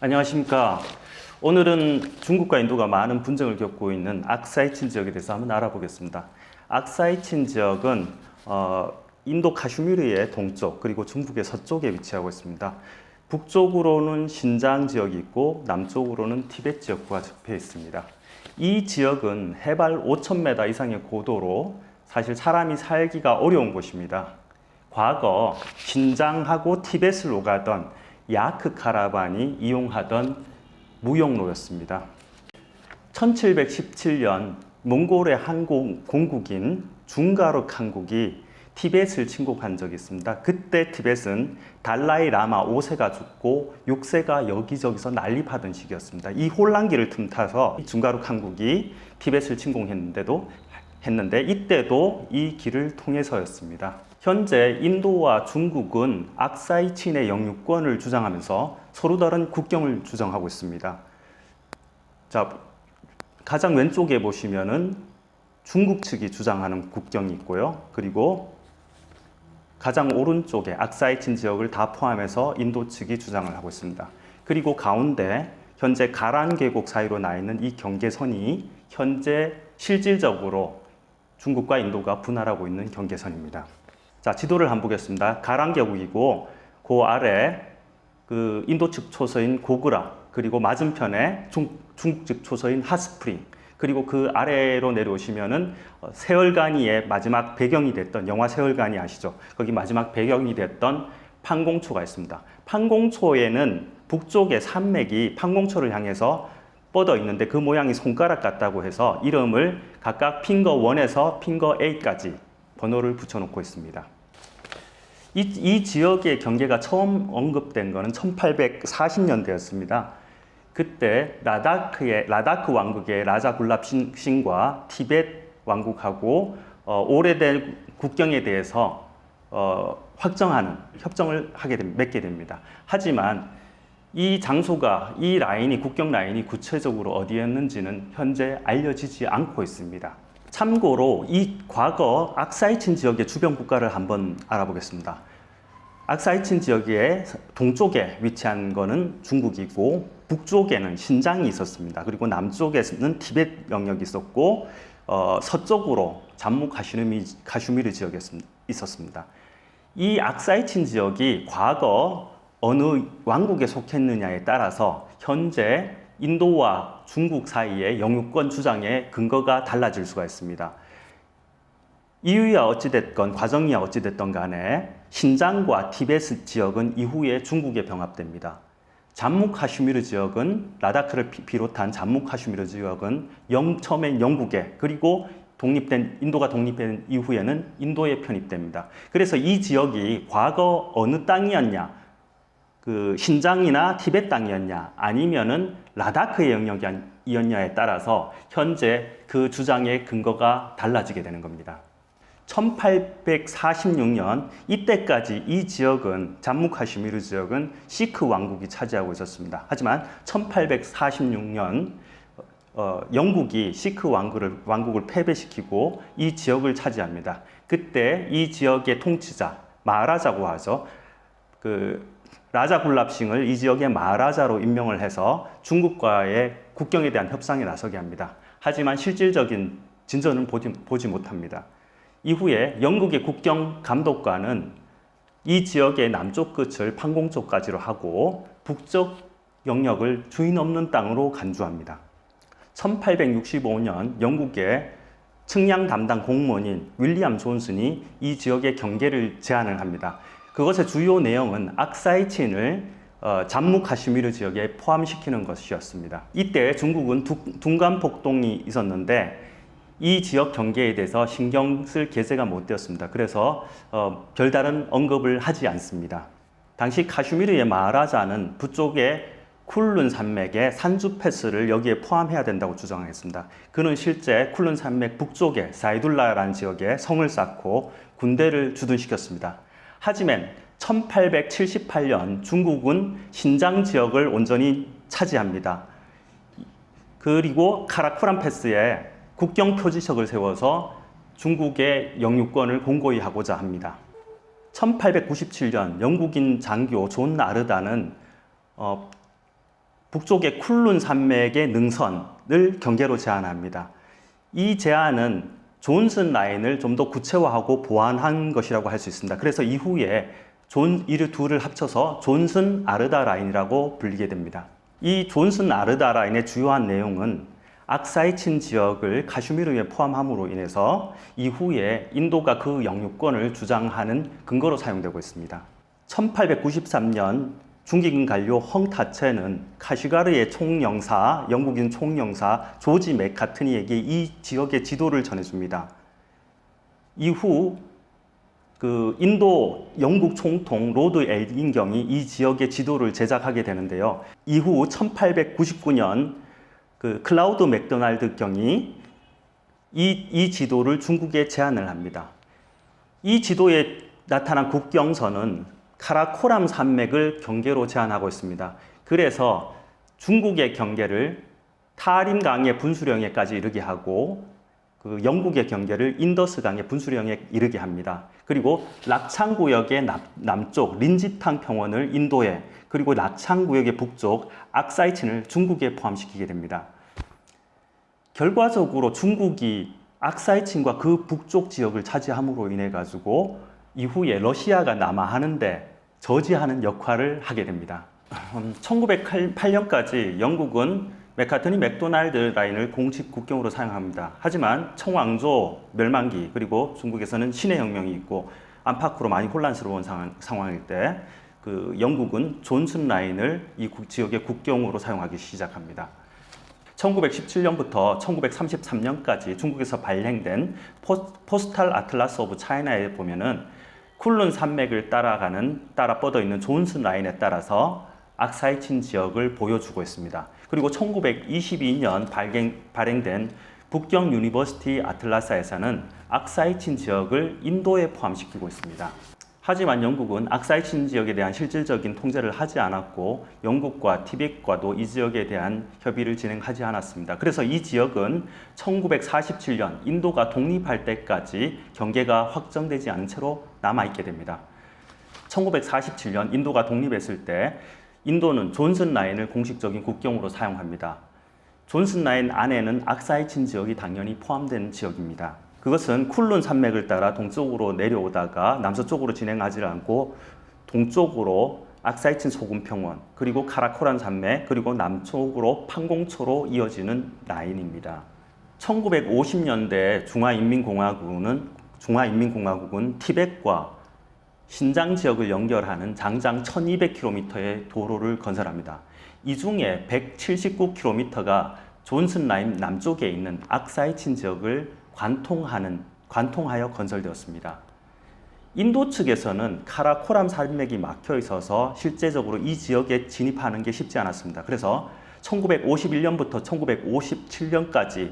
안녕하십니까. 오늘은 중국과 인도가 많은 분쟁을 겪고 있는 악사이친 지역에 대해서 한번 알아보겠습니다. 악사이친 지역은 인도 카슈미르의 동쪽 그리고 중국의 서쪽에 위치하고 있습니다. 북쪽으로는 신장 지역이 있고 남쪽으로는 티베트 지역과 접해 있습니다. 이 지역은 해발 5,000m 이상의 고도로 사실 사람이 살기가 어려운 곳입니다. 과거 신장하고 티베트를 오가던 야크 카라반이 이용하던 무역로였습니다. 1717년 몽골의 한 공국인 중가르크汗국이 티벳을 침공한 적이 있습니다. 그때 티벳은 달라이 라마 5세가 죽고 6세가 여기저기서 난립하던 시기였습니다. 이 혼란기를 틈타서 중가르크汗국이 티벳을 침공했는데 이때도 이 길을 통해서였습니다. 현재 인도와 중국은 악사이친의 영유권을 주장하면서 서로 다른 국경을 주장하고 있습니다. 자, 가장 왼쪽에 보시면은 중국 측이 주장하는 국경이 있고요. 그리고 가장 오른쪽에 악사이친 지역을 다 포함해서 인도 측이 주장을 하고 있습니다. 그리고 가운데 현재 가란 계곡 사이로 나 있는 이 경계선이 현재 실질적으로 중국과 인도가 분할하고 있는 경계선입니다. 자, 지도를 한번 보겠습니다. 가란 계곡이고 그 아래 그 인도 측 초서인 고그라, 그리고 맞은편에 중국 측 초서인 핫스프링, 그리고 그 아래로 내려오시면은 세월간이의 마지막 배경이 됐던, 영화 세월간이 아시죠? 거기 마지막 배경이 됐던 판공초가 있습니다. 판공초에는 북쪽의 산맥이 판공초를 향해서 뻗어 있는데 그 모양이 손가락 같다고 해서 이름을 각각 핑거 1에서 핑거 8까지 번호를 붙여놓고 있습니다. 이 지역의 경계가 처음 언급된 것은 1840년대였습니다. 그때 라다크 왕국의 라자 굴랍싱과 티베트 왕국하고 오래된 국경에 대해서 확정하는 협정을 맺게 됩니다. 하지만 이 장소가, 이 라인이, 국경 라인이 구체적으로 어디였는지는 현재 알려지지 않고 있습니다. 참고로 이 과거 악사이친 지역의 주변 국가를 한번 알아보겠습니다. 악사이친 지역의 동쪽에 위치한 것은 중국이고 북쪽에는 신장이 있었습니다. 그리고 남쪽에는 티베트 영역이 있었고 서쪽으로 잠무 카슈미르 지역이 있었습니다. 이 악사이친 지역이 과거 어느 왕국에 속했느냐에 따라서 현재 인도와 중국 사이의 영유권 주장의 근거가 달라질 수가 있습니다. 이유야 어찌됐건, 과정이야 어찌됐던 간에 신장과 티베트 지역은 이후에 중국에 병합됩니다. 잠무 카슈미르 지역은, 라다크를 비롯한 잠무 카슈미르 지역은 처음엔 영국에, 그리고 인도가 독립된 이후에는 인도에 편입됩니다. 그래서 이 지역이 과거 어느 땅이었냐, 그 신장이나 티베트 땅이었냐 아니면은 라다크의 영역이었냐에 따라서 현재 그 주장의 근거가 달라지게 되는 겁니다. 1846년 이때까지 이 지역은, 잠무 카슈미르 지역은 시크 왕국이 차지하고 있었습니다. 하지만 1846년 영국이 시크 왕국을 패배시키고 이 지역을 차지합니다. 그때 이 지역의 통치자, 마하라자고 하죠. 라자 굴랍싱을 이 지역의 마하라자로 임명을 해서 중국과의 국경에 대한 협상에 나서게 합니다. 하지만 실질적인 진전은 보지 못합니다. 이후에 영국의 국경 감독관은 이 지역의 남쪽 끝을 판공초까지로 하고 북쪽 영역을 주인 없는 땅으로 간주합니다. 1865년 영국의 측량 담당 공무원인 윌리엄 존슨이 이 지역의 경계를 제안을 합니다. 그것의 주요 내용은 악사이친을 잠무 카슈미르 지역에 포함시키는 것이었습니다. 이때 중국은 둥간 폭동이 있었는데 이 지역 경계에 대해서 신경 쓸 계제가 못 되었습니다. 그래서 별다른 언급을 하지 않습니다. 당시 카슈미르의 마하라자는 북쪽의 쿨룬 산맥의 산주 패스를 여기에 포함해야 된다고 주장했습니다. 그는 실제 쿨룬 산맥 북쪽에 사이둘라라는 지역에 성을 쌓고 군대를 주둔시켰습니다. 하지만 1878년 중국은 신장 지역을 온전히 차지합니다. 그리고 카라쿠란 패스에 국경 표지석을 세워서 중국의 영유권을 공고히 하고자 합니다. 1897년 영국인 장교 존 아르다는 북쪽의 쿨룬 산맥의 능선을 경계로 제한합니다. 이 제한은 존슨 라인을 좀 더 구체화하고 보완한 것이라고 할 수 있습니다. 그래서 이후에 이 둘을 합쳐서 존슨 아르다 라인이라고 불리게 됩니다. 이 존슨 아르다 라인의 주요한 내용은 악사이친 지역을 카슈미르에 포함함으로 인해서 이후에 인도가 그 영유권을 주장하는 근거로 사용되고 있습니다. 1893년 중기근 관료 헝타체는 카시가르의 총영사, 영국인 총영사 조지 맥카트니에게 이 지역의 지도를 전해줍니다. 이후 인도 영국 총통 로드 엘긴경이 이 지역의 지도를 제작하게 되는데요. 이후 1899년 클라우드 맥도날드 경이 이 지도를 중국에 제안을 합니다. 이 지도에 나타난 국경선은 카라코람 산맥을 경계로 제한하고 있습니다. 그래서 중국의 경계를 타림강의 분수령에까지 이르게 하고 영국의 경계를 인더스강의 분수령에 이르게 합니다. 그리고 락창구역의 남쪽 린지탕 평원을 인도에, 그리고 락창구역의 북쪽 악사이친을 중국에 포함시키게 됩니다. 결과적으로 중국이 악사이친과 그 북쪽 지역을 차지함으로 인해 가지고 이후에 러시아가 남하하는데 저지하는 역할을 하게 됩니다. 1908년까지 영국은 맥카트니 맥도날드 라인을 공식 국경으로 사용합니다. 하지만 청왕조 멸망기, 그리고 중국에서는 신의 혁명이 있고 안팎으로 많이 혼란스러운 상황일 때 영국은 존슨 라인을 이 지역의 국경으로 사용하기 시작합니다. 1917년부터 1933년까지 중국에서 발행된 포스탈 아틀라스 오브 차이나에 보면은 쿨룬 산맥을 따라 뻗어 있는 존슨 라인에 따라서 악사이친 지역을 보여주고 있습니다. 그리고 1922년 발행된 북경 유니버시티 아틀라스에서는 악사이친 지역을 인도에 포함시키고 있습니다. 하지만 영국은 악사이친 지역에 대한 실질적인 통제를 하지 않았고 영국과 티벳과도 이 지역에 대한 협의를 진행하지 않았습니다. 그래서 이 지역은 1947년 인도가 독립할 때까지 경계가 확정되지 않은 채로 남아있게 됩니다. 1947년 인도가 독립했을 때 인도는 존슨 라인을 공식적인 국경으로 사용합니다. 존슨 라인 안에는 악사이친 지역이 당연히 포함된 지역입니다. 그것은 쿨룬 산맥을 따라 동쪽으로 내려오다가 남서쪽으로 진행하지 않고 동쪽으로 악사이친 소금평원, 그리고 카라코란 산맥, 그리고 남쪽으로 판공초로 이어지는 라인입니다. 1950년대 중화인민공화국은 티벳과 신장 지역을 연결하는 장장 1200km의 도로를 건설합니다. 이 중에 179km가 존슨 라인 남쪽에 있는 악사이친 지역을 관통하여 건설되었습니다. 인도 측에서는 카라코람 산맥이 막혀 있어서 실제적으로 이 지역에 진입하는 게 쉽지 않았습니다. 그래서 1951년부터 1957년까지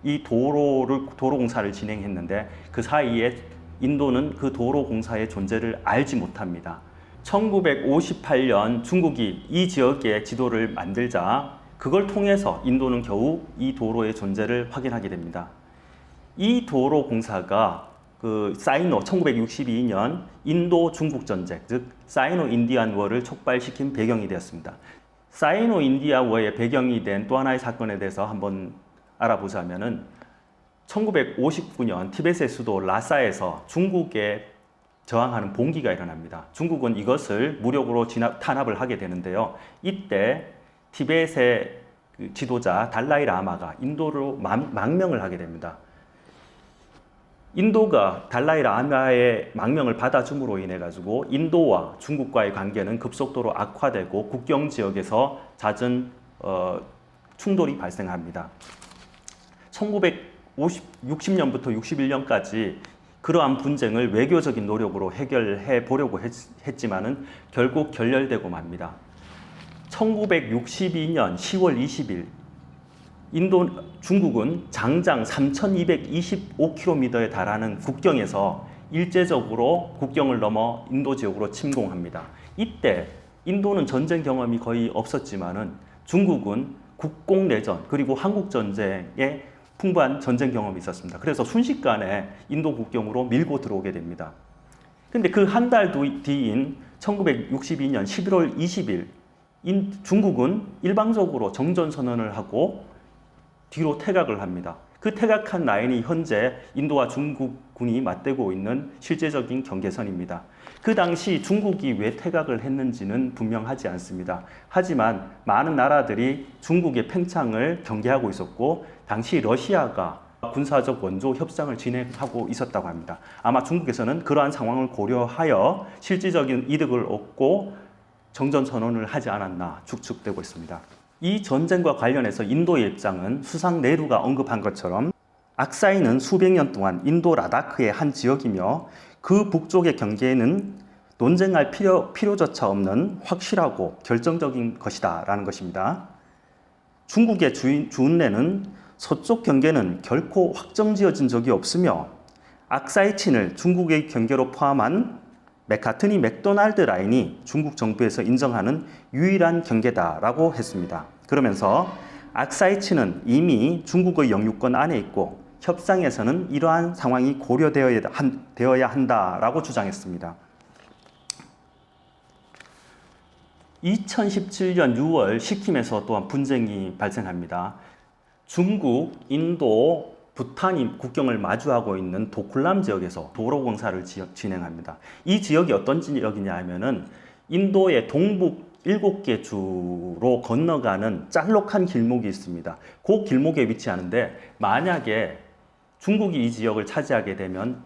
이 도로 공사를 진행했는데 그 사이에 인도는 그 도로 공사의 존재를 알지 못합니다. 1958년 중국이 이 지역의 지도를 만들자 그걸 통해서 인도는 겨우 이 도로의 존재를 확인하게 됩니다. 이 도로 공사가 사이노 1962년 인도 중국 전쟁, 즉 사이노 인디안 워를 촉발시킨 배경이 되었습니다. 사이노 인디안 워의 배경이 된 또 하나의 사건에 대해서 한번 알아보자면은 1959년 티벳의 수도 라사에서 중국에 저항하는 봉기가 일어납니다. 중국은 이것을 무력으로 탄압을 하게 되는데요. 이때 티벳의 지도자 달라이 라마가 인도로 망명을 하게 됩니다. 인도가 달라이 라마의 망명을 받아줌으로 인해 가지고 인도와 중국과의 관계는 급속도로 악화되고 국경 지역에서 잦은 충돌이 발생합니다. 1960년부터 61년까지 그러한 분쟁을 외교적인 노력으로 해결해 보려고 했지만은 결국 결렬되고 맙니다. 1962년 10월 20일 중국은 장장 3,225km에 달하는 국경에서 일제적으로 국경을 넘어 인도 지역으로 침공합니다. 이때 인도는 전쟁 경험이 거의 없었지만은 중국은 국공내전 그리고 한국전쟁에 풍부한 전쟁 경험이 있었습니다. 그래서 순식간에 인도 국경으로 밀고 들어오게 됩니다. 근데 그 한 달 뒤인 1962년 11월 20일 중국은 일방적으로 정전선언을 하고 뒤로 퇴각을 합니다. 그 퇴각한 라인이 현재 인도와 중국군이 맞대고 있는 실제적인 경계선입니다. 그 당시 중국이 왜 퇴각을 했는지는 분명하지 않습니다. 하지만 많은 나라들이 중국의 팽창을 경계하고 있었고 당시 러시아가 군사적 원조 협상을 진행하고 있었다고 합니다. 아마 중국에서는 그러한 상황을 고려하여 실질적인 이득을 얻고 정전선언을 하지 않았나 추측되고 있습니다. 이 전쟁과 관련해서 인도의 입장은 수상 네루가 언급한 것처럼 악사이는 수백 년 동안 인도 라다크의 한 지역이며 그 북쪽의 경계에는 논쟁할 필요조차 없는 확실하고 결정적인 것이다 라는 것입니다. 중국의 주은래는 서쪽 경계는 결코 확정지어진 적이 없으며 악사이친을 중국의 경계로 포함한 메카트니 맥도날드 라인이 중국 정부에서 인정하는 유일한 경계다라고 했습니다. 그러면서 악사이친은 이미 중국의 영유권 안에 있고 협상에서는 이러한 상황이 고려되어야 한다라고 주장했습니다. 2017년 6월 시킴에서 또한 분쟁이 발생합니다. 중국, 인도, 부탄이 국경을 마주하고 있는 도쿨람 지역에서 도로 공사를 진행합니다. 이 지역이 어떤 지역이냐 하면은 인도의 동북 7개 주로 건너가는 짤록한 길목이 있습니다. 그 길목에 위치하는데 만약에 중국이 이 지역을 차지하게 되면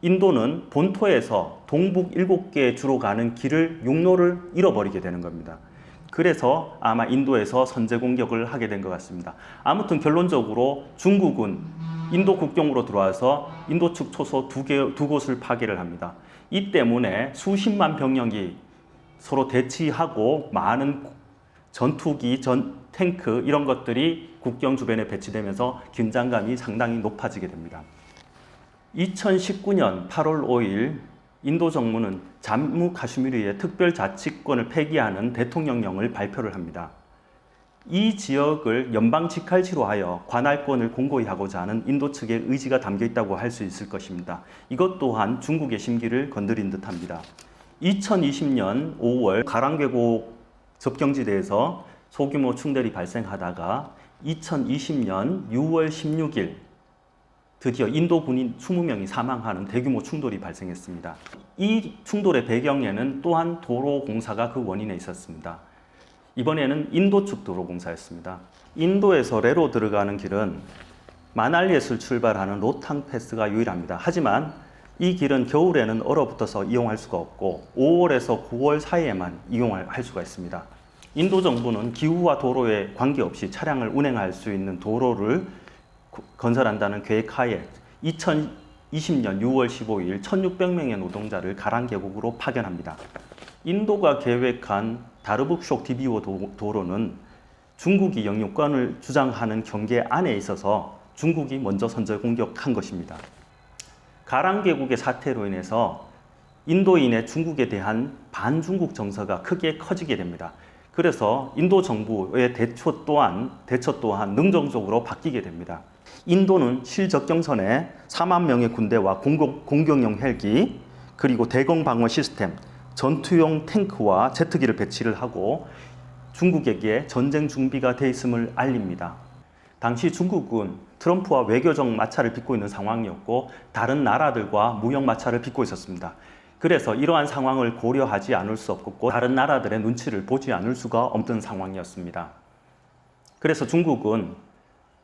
인도는 본토에서 동북 7개 주로 가는 길을 육로를 잃어버리게 되는 겁니다. 그래서 아마 인도에서 선제 공격을 하게 된 것 같습니다. 아무튼 결론적으로 중국은 인도 국경으로 들어와서 인도 측 초소 두 곳을 파괴를 합니다. 이 때문에 수십만 병력이 서로 대치하고 많은 전투기, 탱크 이런 것들이 국경 주변에 배치되면서 긴장감이 상당히 높아지게 됩니다. 2019년 8월 5일 인도 정부는 잠무 카슈미르의 특별자치권을 폐기하는 대통령령을 발표를 합니다. 이 지역을 연방 직할지로 하여 관할권을 공고히 하고자 하는 인도 측의 의지가 담겨 있다고 할 수 있을 것입니다. 이것 또한 중국의 심기를 건드린 듯합니다. 2020년 5월 가랑계곡 접경지대에서 소규모 충돌이 발생하다가 2020년 6월 16일 드디어 인도 군인 20명이 사망하는 대규모 충돌이 발생했습니다. 이 충돌의 배경에는 또한 도로 공사가 그 원인에 있었습니다. 이번에는 인도 측 도로 공사였습니다. 인도에서 레로 들어가는 길은 마날리에서 출발하는 로탕 패스가 유일합니다. 하지만 이 길은 겨울에는 얼어붙어서 이용할 수가 없고 5월에서 9월 사이에만 이용할 수가 있습니다. 인도 정부는 기후와 도로에 관계없이 차량을 운행할 수 있는 도로를 건설한다는 계획하에 2020년 6월 15일 1600명의 노동자를 가랑 계곡으로 파견합니다. 인도가 계획한 다르북쇼크 디비오 도로는 중국이 영유권을 주장하는 경계 안에 있어서 중국이 먼저 선제 공격한 것입니다. 가랑 계곡의 사태로 인해서 인도인의 중국에 대한 반중국 정서가 크게 커지게 됩니다. 그래서 인도 정부의 대처 또한 능동적으로 바뀌게 됩니다. 인도는 실적경선에 4만 명의 군대와 공격용 헬기, 그리고 대공 방어 시스템, 전투용 탱크와 제트기를 배치를 하고 중국에게 전쟁 준비가 돼 있음을 알립니다. 당시 중국은 트럼프와 외교적 마찰을 빚고 있는 상황이었고 다른 나라들과 무역 마찰을 빚고 있었습니다. 그래서 이러한 상황을 고려하지 않을 수 없고 다른 나라들의 눈치를 보지 않을 수가 없던 상황이었습니다. 그래서 중국은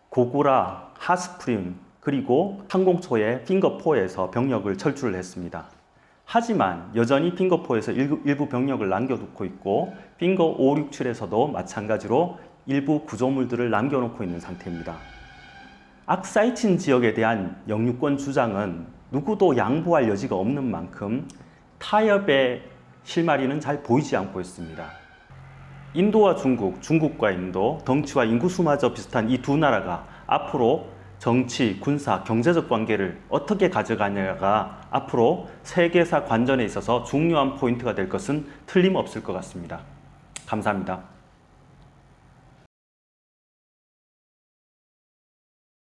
고구라, 핫스프링, 그리고 항공초의 핑거4에서 병력을 철수를 했습니다. 하지만 여전히 핑거4에서 일부 병력을 남겨두고 있고 핑거5, 6, 7에서도 마찬가지로 일부 구조물들을 남겨놓고 있는 상태입니다. 악사이친 지역에 대한 영유권 주장은 누구도 양보할 여지가 없는 만큼 타협의 실마리는 잘 보이지 않고 있습니다. 인도와 중국, 중국과 인도, 덩치와 인구수마저 비슷한 이 두 나라가 앞으로 정치, 군사, 경제적 관계를 어떻게 가져가냐가 앞으로 세계사 관전에 있어서 중요한 포인트가 될 것은 틀림없을 것 같습니다. 감사합니다.